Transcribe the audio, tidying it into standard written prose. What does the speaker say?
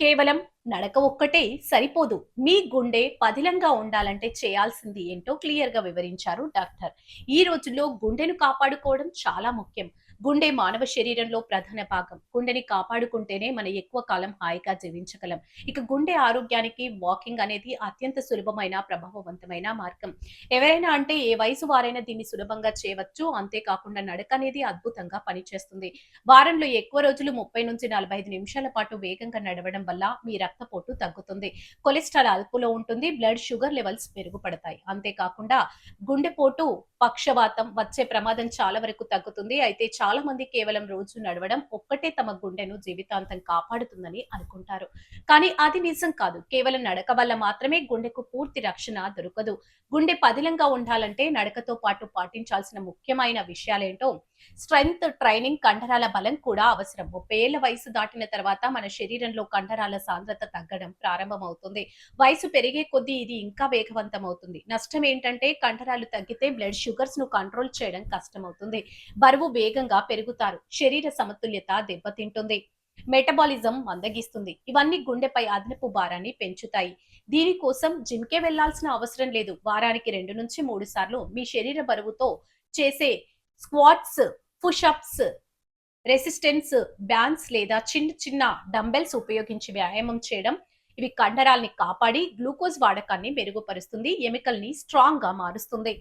కేవలం నడక ఒక్కటే సరిపోదు. మీ గుండె పదిలంగా ఉండాలంటే చేయాల్సింది ఏంటో క్లియర్‌గా వివరించారు డాక్టర్. ఈ రోజుల్లో గుండెను కాపాడుకోవడం చాలా ముఖ్యం. గుండె మానవ శరీరంలో ప్రధాన భాగం. గుండెని కాపాడుకుంటేనే మనం ఎక్కువ కాలం హాయిగా జీవించగలం. ఇక గుండె ఆరోగ్యానికి వాకింగ్ అనేది అత్యంత సులభమైన, ప్రభావవంతమైన మార్గం. ఎవరైనా అంటే ఏ వయసు వారైనా దీన్ని సులభంగా చేయవచ్చు. అంతేకాకుండా నడక అనేది అద్భుతంగా పనిచేస్తుంది. వారంలో ఎక్కువ రోజులు 30-45 నిమిషాల పాటు వేగంగా నడవడం వల్ల మీ రక్తపోటు తగ్గుతుంది. కొలెస్ట్రాల్ అదుపులో ఉంటుంది. బ్లడ్ షుగర్ లెవెల్స్ మెరుగుపడతాయి. అంతేకాకుండా గుండెపోటు, పక్షవాతం వచ్చే ప్రమాదం చాలా వరకు తగ్గుతుంది. అయితే చాలా మంది కేవలం రోజు నడవడం ఒక్కటే తమ గుండెను జీవితాంతం కాపాడుతుందని అనుకుంటారు. కానీ అది నిజం కాదు. కేవలం నడక వల్ల మాత్రమే గుండెకు పూర్తి రక్షణ దొరకదు. గుండె పదిలంగా ఉండాలంటే నడకతో పాటు పాటించాల్సిన ముఖ్యమైన విషయాలేంటో స్ట్రెంగ్త్ ట్రైనింగ్, కండరాల బలం కూడా అవసరం. 30 ఏళ్ల వయసు దాటిన తర్వాత మన శరీరంలో కండరాల సాంద్రత తగ్గడం ప్రారంభమవుతుంది. వయసు పెరిగే కొద్దీ ఇది ఇంకా వేగవంతమవుతుంది. నష్టం ఏంటంటే కండరాలు తగ్గితే బ్లడ్ షుగర్స్ ను కంట్రోల్ చేయడం కష్టమవుతుంది. బరువు వేగంగా పెరుగుతారు. శరీర సమతుల్యత దెబ్బతింటుంది. మెటబాలిజం మందగిస్తుంది. ఇవన్నీ గుండెపై అదనపు భారాన్ని పెంచుతాయి. దీనికోసం జిమ్‌కే వెళ్లాల్సిన అవసరం లేదు. వారానికి 2-3 సార్లు మీ శరీర బరువుతో చేసే squats, push ups, resistance bands లేదా చిన్న చిన్న డంబెల్స్ ఉపయోగించి వ్యాయామం చేయడం ఇవి కండరాల్ని కాపాడి గ్లూకోజ్ వాడకాన్ని మెరుగుపరుస్తుంది. ఎముకల్ని స్ట్రాంగ్ గా మారుస్తుంది.